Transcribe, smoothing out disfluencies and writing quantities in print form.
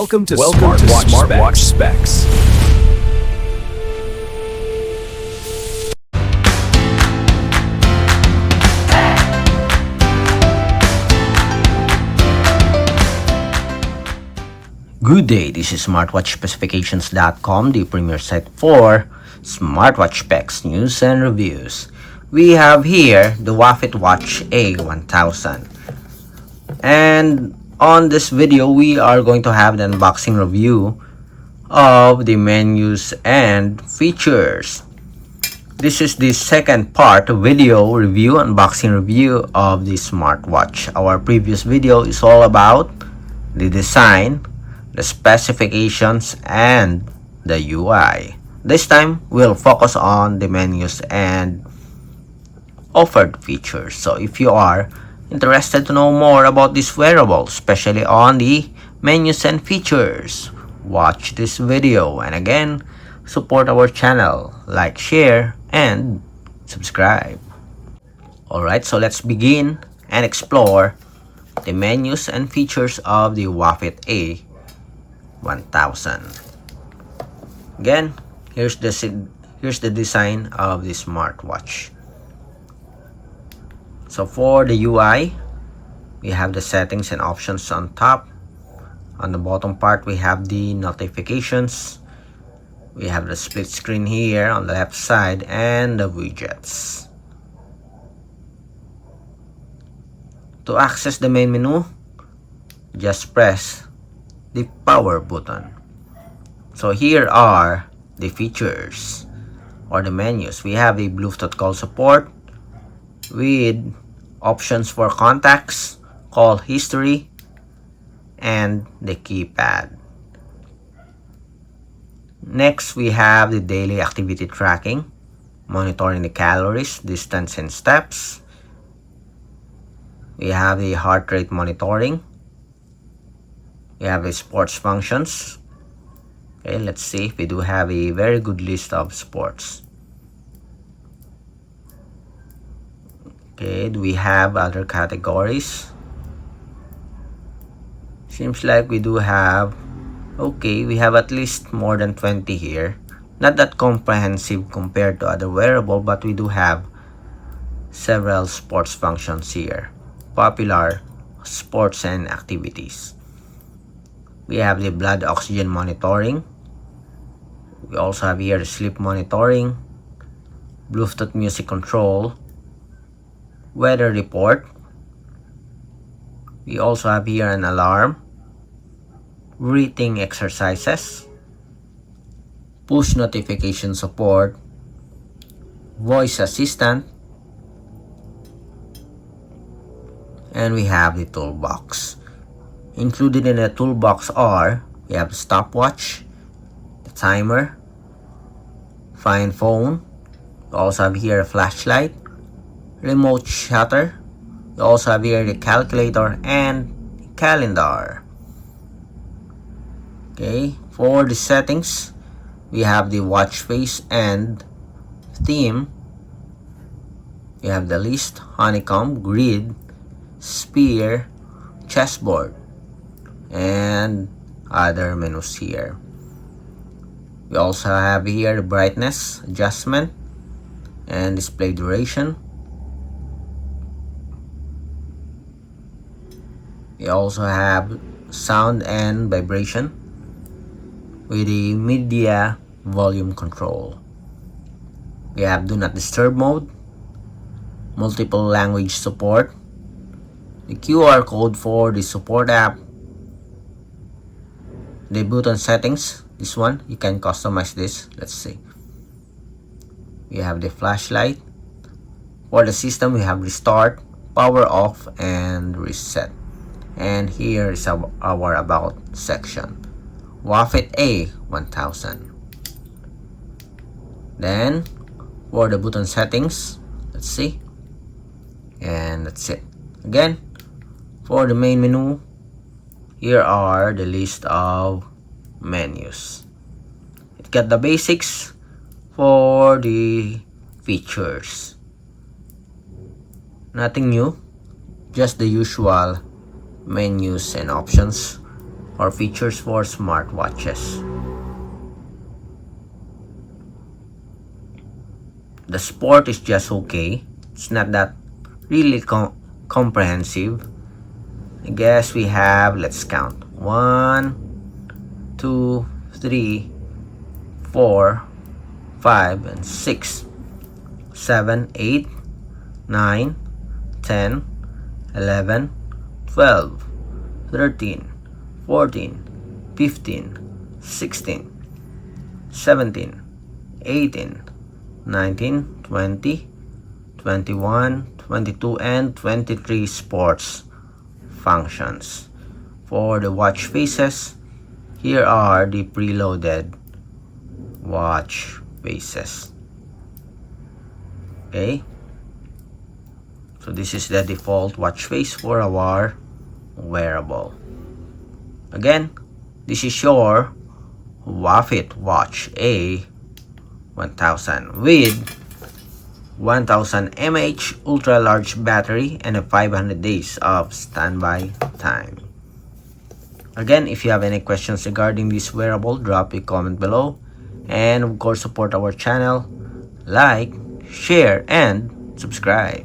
Welcome to Smartwatch Specs. Good day, this is smartwatchspecifications.com, the premier site for smartwatch specs, news, and reviews. We have here the Huafit Watch A1000. And on this video, we are going to have the unboxing review of the menus and features. This is the second part video review, unboxing review of the smartwatch. Our previous video is all about the design, the specifications, and the UI. This time, we'll focus on the menus and offered features. So if you are interested to know more about this wearable, especially on the menus and features, watch this video. And again, support our channel, like, share, and subscribe. Alright, so let's begin and explore the menus and features of the Huafit A1000. Again, here's the design of the smartwatch. So for the UI, we have the settings and options on top. On the bottom part, we have the notifications. We have the split screen here on the left side and the widgets. To access the main menu, just press the power button. So here are the features or the menus. We have a Bluetooth call support with options for contacts, call history, and the keypad. Next, we have the daily activity tracking, monitoring the calories, distance, and steps. We have the heart rate monitoring. We have the sports functions. Okay, let's see if we do have a very good list of sports. Okay, do we have other categories? Seems like we do have. Okay, we have at least more than 20 here. Not that comprehensive compared to other wearable, but we do have several sports functions here. Popular sports and activities. We have the blood oxygen monitoring. We also have here the sleep monitoring, Bluetooth music control, weather report. We also have here an alarm, breathing exercises, push notification support, voice assistant, and we have the toolbox. Included in the toolbox are, we have the stopwatch, the timer, find phone. We also have here a flashlight, remote shutter. We also have here the calculator and calendar. Okay, for the settings, we have the watch face and theme. We have the list, honeycomb, grid, spear, chessboard, and other menus here. We also have here the brightness adjustment and display duration. We also have sound and vibration with the media volume control. We have do not disturb mode, multiple language support, the QR code for the support app, the button settings. This one, you can customize this. Let's see. We have the flashlight. For the system, we have restart, power off, and reset. And here is our about section. Huafit A1000. Then, for the button settings, let's see. And that's it. Again, for the main menu, here are the list of menus. It got the basics for the features. Nothing new, just the usual menus and options. or features for smartwatches. The sport is just okay. It's not that really comprehensive. I guess we have, let's count, 1, 2, 3, 4, 5, and 6, 7, 8, 9, 10, 11, 12, 13, 14, 15, 16, 17, 18, 19, 20, 21, 22, and 23 sports functions. For the watch faces, here are the preloaded watch faces. Okay, so this is the default watch face for our wearable. Again, this is your Huafit Watch A1000 with 1000 mAh ultra large battery and a 500 days of standby time. Again, if you have any questions regarding this wearable, drop a comment below, and of course support our channel, like, share, and subscribe.